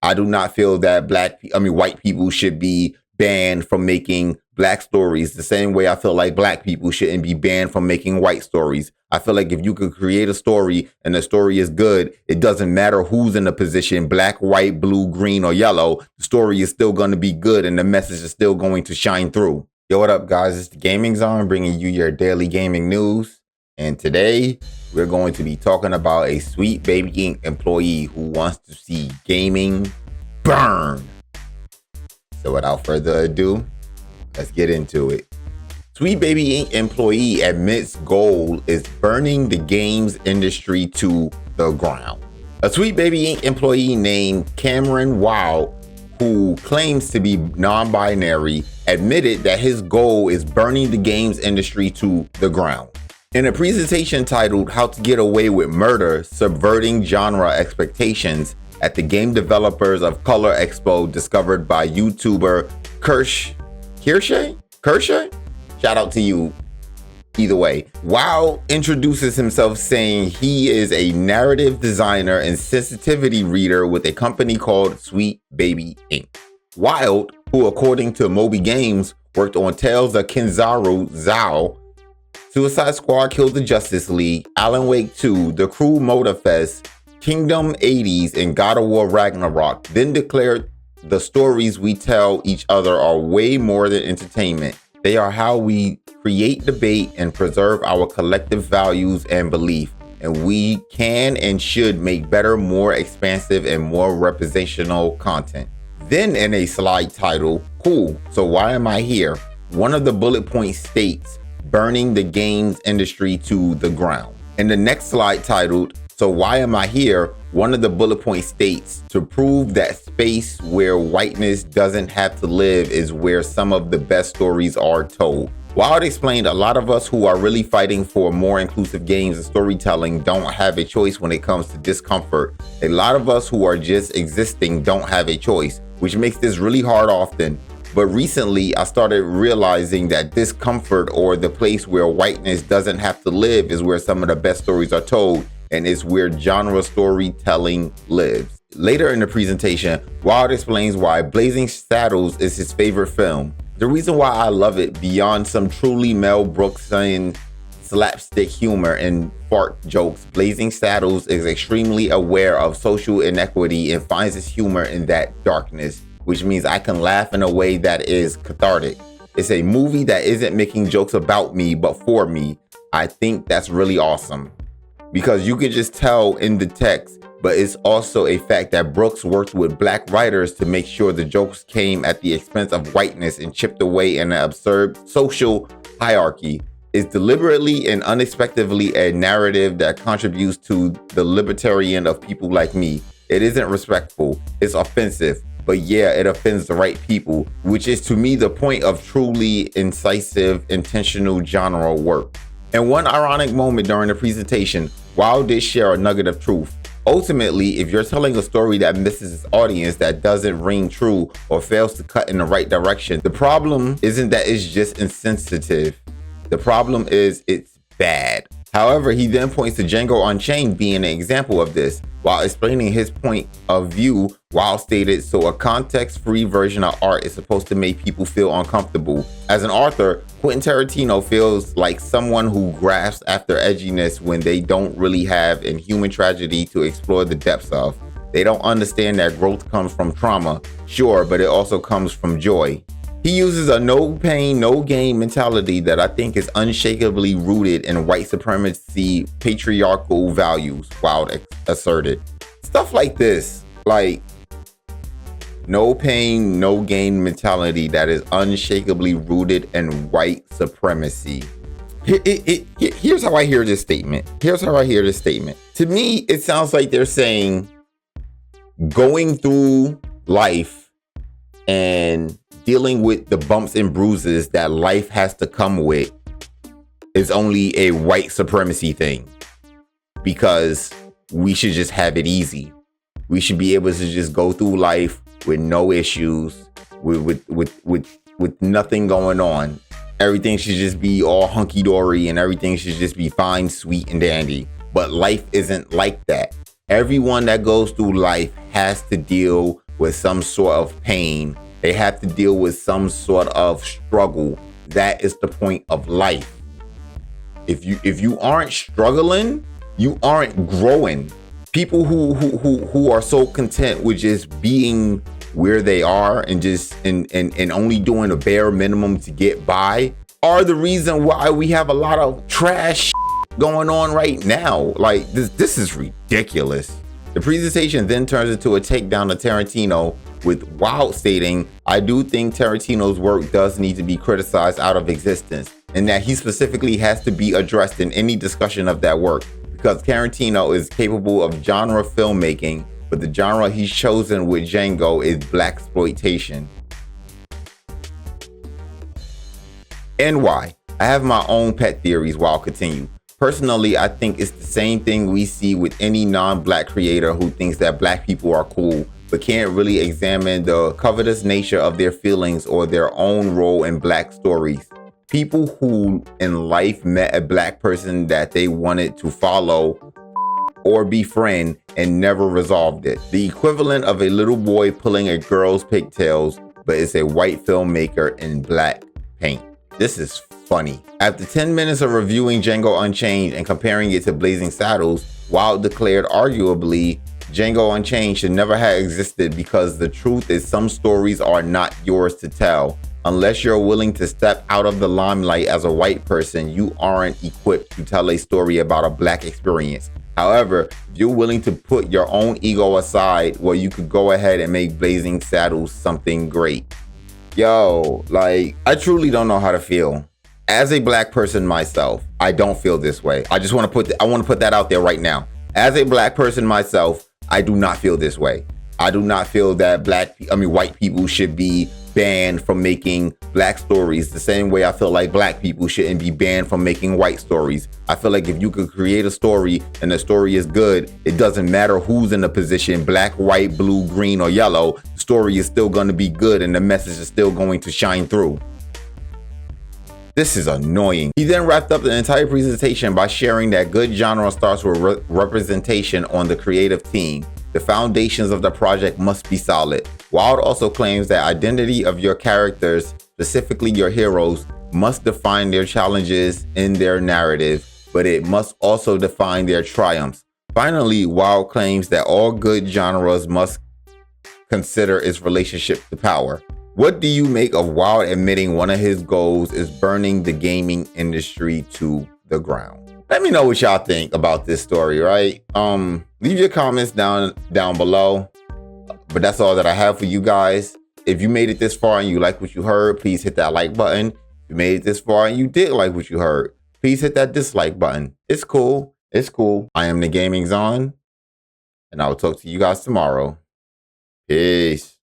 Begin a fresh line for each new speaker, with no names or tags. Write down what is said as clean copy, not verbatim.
I do not feel that white people should be banned from making black stories the same way I feel like black people shouldn't be banned from making white stories. I feel like if you could create a story and the story is good, it doesn't matter who's in the position, black, white, blue, green, or yellow, the story is still going to be good and the message is still going to shine through. Yo, what up, guys? It's the Gaming Zone bringing you your daily gaming news. And today we're going to be talking about a Sweet Baby Inc. employee who wants to see gaming burn. So without further ado, let's get into it. Sweet Baby Inc. employee admits goal is burning the games industry to the ground. A Sweet Baby Inc. employee named Camerin Wild, who claims to be non-binary, admitted that his goal is burning the games industry to the ground. In a presentation titled How to Get Away with Murder, Subverting Genre Expectations at the Game Developers of Color Expo discovered by YouTuber Kershay? Shout out to you. Either way, Wild introduces himself saying he is a narrative designer and sensitivity reader with a company called Sweet Baby Inc. Wild, who according to Moby Games worked on Tales of Kenzaru Zao, Suicide Squad Killed the Justice League, Alan Wake 2, The Crew Motorfest, Kingdom 80s, and God of War Ragnarok, then declared the stories we tell each other are way more than entertainment. They are how we create debate and preserve our collective values and belief, and we can and should make better, more expansive, and more representational content. Then in a slide titled, Cool, So Why Am I Here? One of the bullet points states, burning the games industry to the ground. In the next slide titled, So Why Am I Here? One of the bullet points states, to prove that space where whiteness doesn't have to live is where some of the best stories are told. Wild explained a lot of us who are really fighting for more inclusive games and storytelling don't have a choice when it comes to discomfort. A lot of us who are just existing don't have a choice, which makes this really hard often. But recently, I started realizing that discomfort, or the place where whiteness doesn't have to live, is where some of the best stories are told, and it's where genre storytelling lives. Later in the presentation, Wild explains why Blazing Saddles is his favorite film. The reason why I love it, beyond some truly Mel Brooksian slapstick humor and fart jokes, Blazing Saddles is extremely aware of social inequity and finds its humor in that darkness, which means I can laugh in a way that is cathartic. It's a movie that isn't making jokes about me, but for me. I think that's really awesome, because you can just tell in the text, but it's also a fact that Brooks worked with black writers to make sure the jokes came at the expense of whiteness and chipped away in an absurd social hierarchy. It's deliberately and unexpectedly a narrative that contributes to the libertarian of people like me. It isn't respectful, it's offensive. But yeah, it offends the right people, which is to me the point of truly incisive, intentional genre work. In one ironic moment during the presentation, Wild did share a nugget of truth. Ultimately, if you're telling a story that misses its audience, that doesn't ring true, or fails to cut in the right direction, the problem isn't that it's just insensitive. The problem is it's bad. However, he then points to Django Unchained being an example of this. While explaining his point of view, Wild stated, so a context-free version of art is supposed to make people feel uncomfortable. As an author, Quentin Tarantino feels like someone who grasps after edginess when they don't really have a human tragedy to explore the depths of. They don't understand that growth comes from trauma, sure, but it also comes from joy. He uses a no pain, no gain mentality that I think is unshakably rooted in white supremacy, patriarchal values, Wild asserted. Stuff like this, like no pain, no gain mentality that is unshakably rooted in white supremacy. Here's how I hear this statement. To me, it sounds like they're saying going through life and dealing with the bumps and bruises that life has to come with is only a white supremacy thing, because we should just have it easy. We should be able to just go through life with no issues, with nothing going on. Everything should just be all hunky-dory and everything should just be fine, sweet, and dandy. But life isn't like that. Everyone that goes through life has to deal with some sort of pain. They have to deal with some sort of struggle. That is the point of life. If you aren't struggling, you aren't growing. People who are so content with just being where they are and just and only doing a bare minimum to get by are the reason why we have a lot of trash going on right now. Like this is ridiculous. The presentation then turns into a takedown of Tarantino, with Wild stating, "I do think Tarantino's work does need to be criticized out of existence, and that he specifically has to be addressed in any discussion of that work, because Tarantino is capable of genre filmmaking, but the genre he's chosen with Django is blaxploitation." And why? I have my own pet theories. Wild continue. Personally, I think it's the same thing we see with any non-black creator who thinks that black people are cool, but can't really examine the covetous nature of their feelings or their own role in black stories. People who in life met a black person that they wanted to follow or befriend and never resolved it. The equivalent of a little boy pulling a girl's pigtails, but it's a white filmmaker in black paint. This is funny. After 10 minutes of reviewing Django Unchained and comparing it to Blazing Saddles, Wild declared arguably Django Unchained should never have existed because the truth is some stories are not yours to tell. Unless you're willing to step out of the limelight as a white person, you aren't equipped to tell a story about a black experience. However, if you're willing to put your own ego aside, well, you could go ahead and make Blazing Saddles something great. Yo, like, I truly don't know how to feel. As a black person myself, I don't feel this way. I just want to put that out there right now. As a black person myself, I do not feel this way. I do not feel that white people should be banned from making black stories the same way I feel like black people shouldn't be banned from making white stories. I feel like if you could create a story and the story is good, it doesn't matter who's in the position, black, white, blue, green, or yellow, the story is still going to be good and the message is still going to shine through. This is annoying. He then wrapped up the entire presentation by sharing that good genre starts with representation on the creative team. The foundations of the project must be solid. Wild also claims that identity of your characters, specifically your heroes, must define their challenges in their narrative, but it must also define their triumphs. Finally, Wild claims that all good genres must consider its relationship to power. What do you make of Wild admitting one of his goals is burning the gaming industry to the ground? Let me know what y'all think about this story, right? Leave your comments down below. But that's all that I have for you guys. If you made it this far and you like what you heard, please hit that like button. If you made it this far and you did like what you heard, please hit that dislike button. It's cool. It's cool. I am the Gaming Zon, and I will talk to you guys tomorrow. Peace.